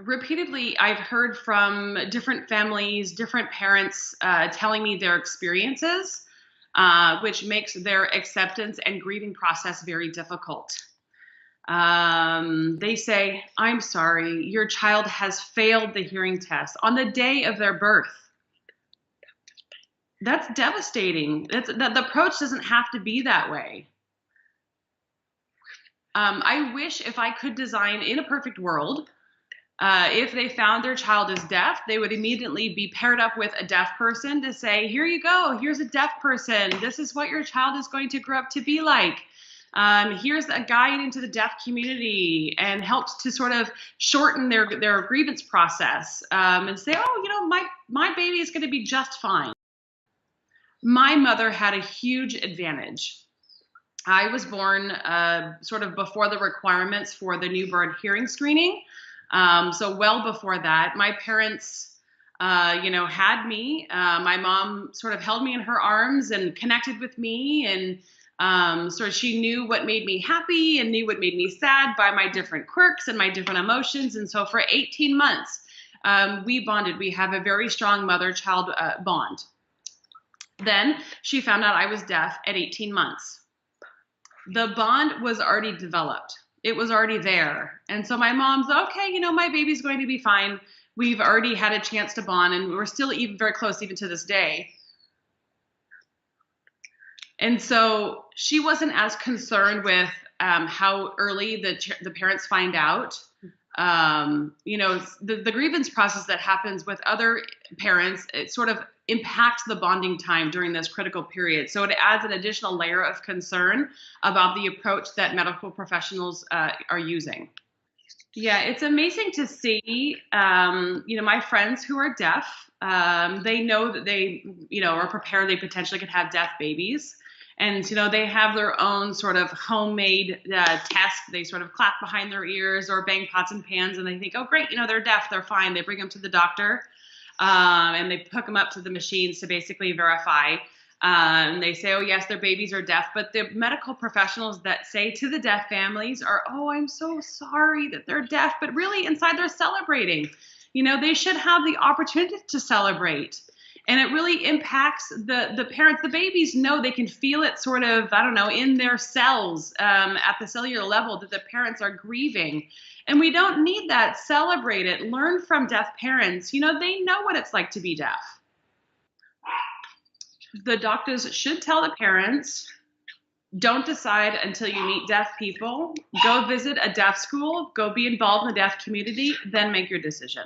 Repeatedly, I've heard from different families, different parents telling me their experiences, which makes their acceptance and grieving process very difficult. They say, I'm sorry, your child has failed the hearing test on the day of their birth. That's devastating. The approach doesn't have to be that way. I wish if I could design in a perfect world, if they found their child is deaf, they would immediately be paired up with a deaf person to say, here you go, here's a deaf person. This is what your child is going to grow up to be like. Here's a guide into the deaf community, and helps to sort of shorten their grievance process, and say, oh, my baby is going to be just fine. My mother had a huge advantage. I was born sort of before the requirements for the newborn hearing screening. So well before that, my parents, had me. My mom sort of held me in her arms and connected with me, and sort of she knew what made me happy and knew what made me sad by my different quirks and my different emotions. And so for 18 months, we bonded. We have a very strong mother-child bond. Then she found out I was deaf at 18 months. The bond was already developed. It was already there. And so my mom's, okay, my baby's going to be fine. We've already had a chance to bond, and we're still even very close even to this day. And so she wasn't as concerned with how early the parents find out. The grievance process that happens with other parents, it sort of impacts the bonding time during this critical period. So it adds an additional layer of concern about the approach that medical professionals are using. Yeah, it's amazing to see, my friends who are deaf, they know that they, are prepared they potentially could have deaf babies. And, they have their own sort of homemade test. They sort of clap behind their ears or bang pots and pans, and they think, oh, great, they're deaf, they're fine. They bring them to the doctor, and they hook them up to the machines to basically verify. And they say, oh, yes, their babies are deaf. But the medical professionals that say to the deaf families are, oh, I'm so sorry that they're deaf. But really, inside, they're celebrating. They should have the opportunity to celebrate. And it really impacts the parents. The babies know, they can feel it sort of, in their cells, at the cellular level, that the parents are grieving. And we don't need that. Celebrate it. Learn from deaf parents. They know what it's like to be deaf. The doctors should tell the parents, don't decide until you meet deaf people. Go visit a deaf school. Go be involved in the deaf community. Then make your decision.